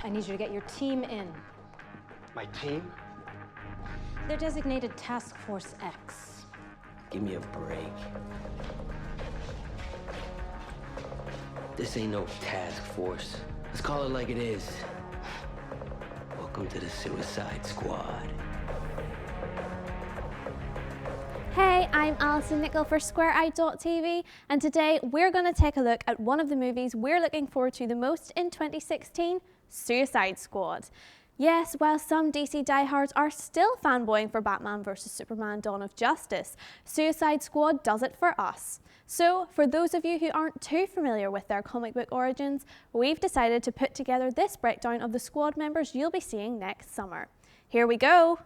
I need you to get your team in. My team? They're designated Task Force X. Give me a break. This ain't no task force. Let's call it like it is. Welcome to the Suicide Squad. Hey, I'm Alison Nichol for SquareEyed.tv, and today we're going to take a look at one of the movies we're looking forward to the most in 2016, Suicide Squad. Yes, while some DC diehards are still fanboying for Batman vs Superman Dawn of Justice, Suicide Squad does it for us. So, for those of you who aren't too familiar with their comic book origins, we've decided to put together this breakdown of the squad members you'll be seeing next summer. Here we go!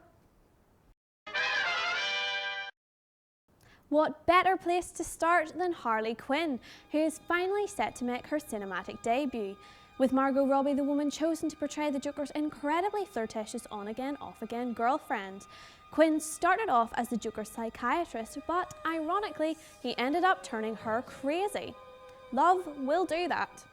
What better place to start than Harley Quinn, who is finally set to make her cinematic debut. With Margot Robbie, the woman chosen to portray the Joker's incredibly flirtatious on-again, off-again girlfriend. Quinn started off as the Joker's psychiatrist, but ironically, he ended up turning her crazy. Love will do that.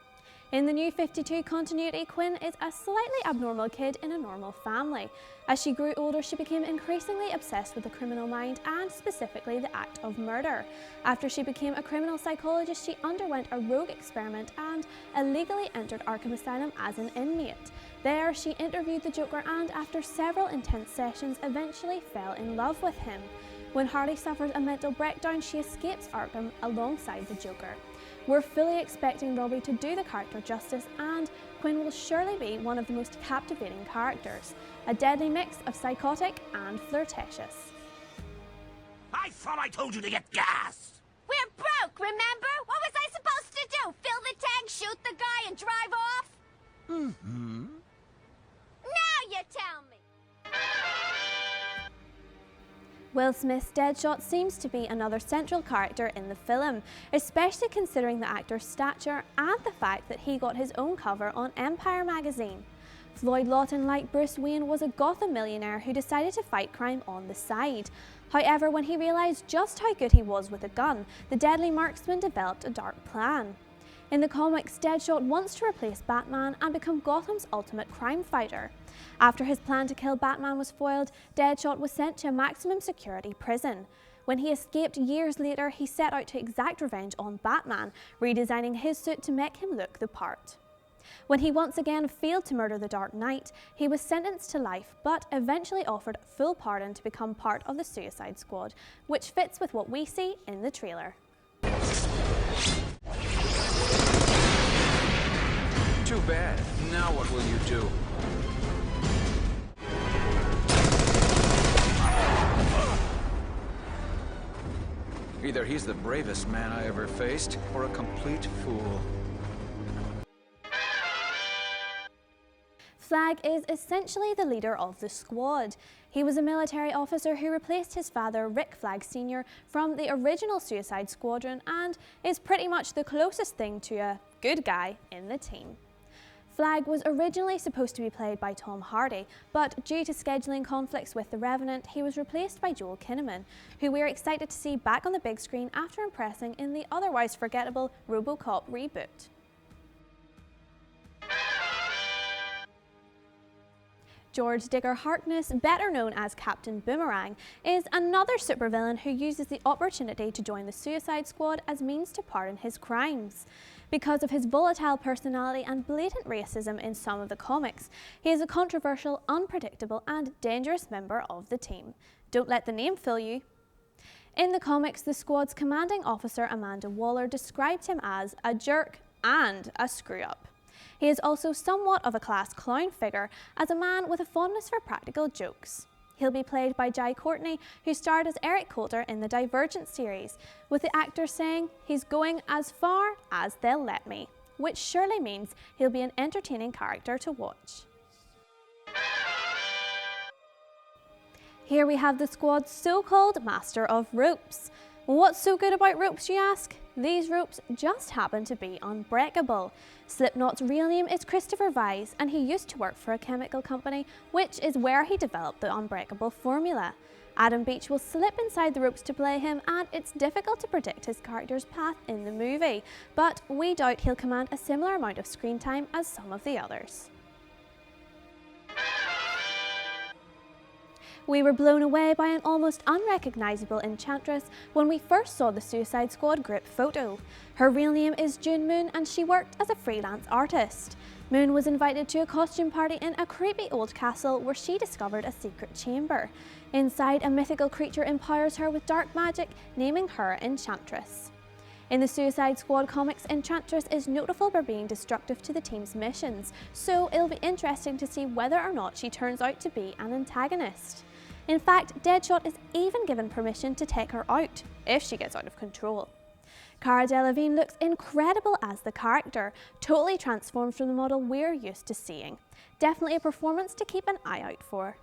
In the New 52 continuity, Quinn is a slightly abnormal kid in a normal family. As she grew older, she became increasingly obsessed with the criminal mind and specifically the act of murder. After she became a criminal psychologist, she underwent a rogue experiment and illegally entered Arkham Asylum as an inmate. There, she interviewed the Joker and, after several intense sessions, eventually fell in love with him. When Harley suffers a mental breakdown, she escapes Arkham alongside the Joker. We're fully expecting Robbie to do the character justice, and Quinn will surely be one of the most captivating characters. A deadly mix of psychotic and flirtatious. I thought I told you to get gas! We're broke, remember? What was I supposed to do? Fill the tank, shoot the guy, and drive off? Mm-hmm. Now you tell me! Will Smith's Deadshot seems to be another central character in the film, especially considering the actor's stature and the fact that he got his own cover on Empire magazine. Floyd Lawton, like Bruce Wayne, was a Gotham millionaire who decided to fight crime on the side. However, when he realised just how good he was with a gun, the deadly marksman developed a dark plan. In the comics, Deadshot wants to replace Batman and become Gotham's ultimate crime fighter. After his plan to kill Batman was foiled, Deadshot was sent to a maximum security prison. When he escaped years later, he set out to exact revenge on Batman, redesigning his suit to make him look the part. When he once again failed to murder the Dark Knight, he was sentenced to life, but eventually offered full pardon to become part of the Suicide Squad, which fits with what we see in the trailer. Too bad. Now what will you do? Either he's the bravest man I ever faced, or a complete fool. Flagg is essentially the leader of the squad. He was a military officer who replaced his father, Rick Flagg Sr., from the original Suicide Squadron and is pretty much the closest thing to a good guy in the team. Flagg was originally supposed to be played by Tom Hardy, but due to scheduling conflicts with The Revenant, he was replaced by Joel Kinnaman, who we're excited to see back on the big screen after impressing in the otherwise forgettable RoboCop reboot. George Digger Harkness, better known as Captain Boomerang, is another supervillain who uses the opportunity to join the Suicide Squad as means to pardon his crimes. Because of his volatile personality and blatant racism in some of the comics, he is a controversial, unpredictable, and dangerous member of the team. Don't let the name fool you. In the comics, the squad's commanding officer Amanda Waller described him as a jerk and a screw-up. He is also somewhat of a class clown figure, as a man with a fondness for practical jokes. He'll be played by Jai Courtney, who starred as Eric Coulter in the Divergent series, with the actor saying he's going as far as they'll let me, which surely means he'll be an entertaining character to watch. Here we have the squad's so-called Master of Ropes. What's so good about ropes, you ask? These ropes just happen to be unbreakable. Slipknot's real name is Christopher Weiss, and he used to work for a chemical company, which is where he developed the unbreakable formula. Adam Beach will slip inside the ropes to play him, and it's difficult to predict his character's path in the movie, but we doubt he'll command a similar amount of screen time as some of the others. We were blown away by an almost unrecognisable Enchantress when we first saw the Suicide Squad group photo. Her real name is June Moon and she worked as a freelance artist. Moon was invited to a costume party in a creepy old castle where she discovered a secret chamber. Inside, a mythical creature empowers her with dark magic, naming her Enchantress. In the Suicide Squad comics, Enchantress is notable for being destructive to the team's missions, so it'll be interesting to see whether or not she turns out to be an antagonist. In fact, Deadshot is even given permission to take her out, if she gets out of control. Cara Delevingne looks incredible as the character, totally transformed from the model we're used to seeing. Definitely a performance to keep an eye out for.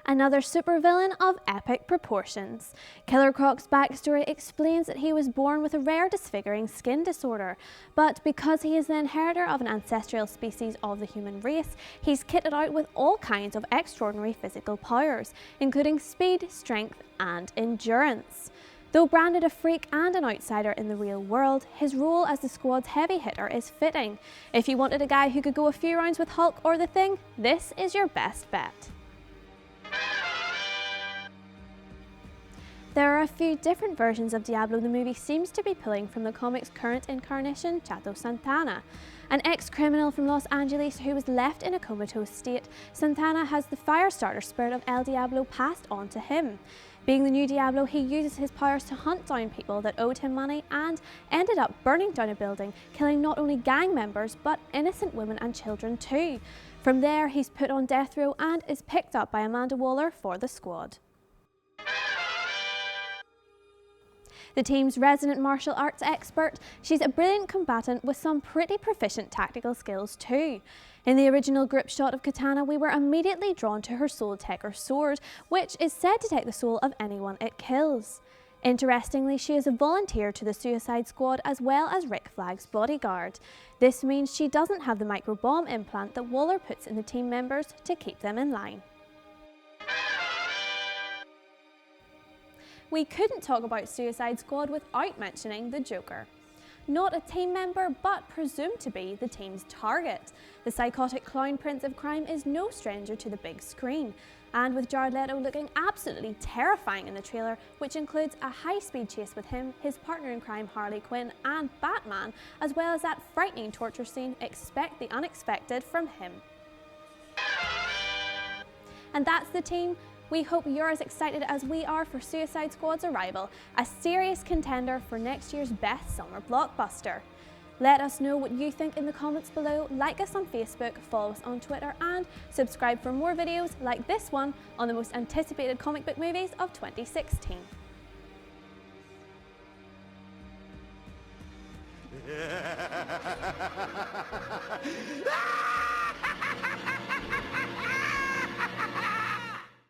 Another supervillain of epic proportions. Killer Croc's backstory explains that he was born with a rare disfiguring skin disorder, but because he is the inheritor of an ancestral species of the human race, he's kitted out with all kinds of extraordinary physical powers, including speed, strength, and endurance. Though branded a freak and an outsider in the real world, his role as the squad's heavy hitter is fitting. If you wanted a guy who could go a few rounds with Hulk or the Thing, this is your best bet. There are a few different versions of Diablo the movie seems to be pulling from the comic's current incarnation, Chato Santana. An ex-criminal from Los Angeles who was left in a comatose state, Santana has the firestarter spirit of El Diablo passed on to him. Being the new Diablo, he uses his powers to hunt down people that owed him money and ended up burning down a building, killing not only gang members but innocent women and children too. From there, he's put on death row and is picked up by Amanda Waller for the squad. The team's resident martial arts expert, she's a brilliant combatant with some pretty proficient tactical skills too. In the original group shot of Katana, we were immediately drawn to her Soul Taker sword, which is said to take the soul of anyone it kills. Interestingly, she is a volunteer to the Suicide Squad as well as Rick Flagg's bodyguard. This means she doesn't have the microbomb implant that Waller puts in the team members to keep them in line. We couldn't talk about Suicide Squad without mentioning the Joker. Not a team member, but presumed to be the team's target. The psychotic clown prince of crime is no stranger to the big screen, and with Jared Leto looking absolutely terrifying in the trailer, which includes a high-speed chase with him, his partner in crime Harley Quinn and Batman, as well as that frightening torture scene, expect the unexpected from him. And that's the team. We hope you're as excited as we are for Suicide Squad's arrival, a serious contender for next year's best summer blockbuster. Let us know what you think in the comments below, like us on Facebook, follow us on Twitter and subscribe for more videos like this one on the most anticipated comic book movies of 2016.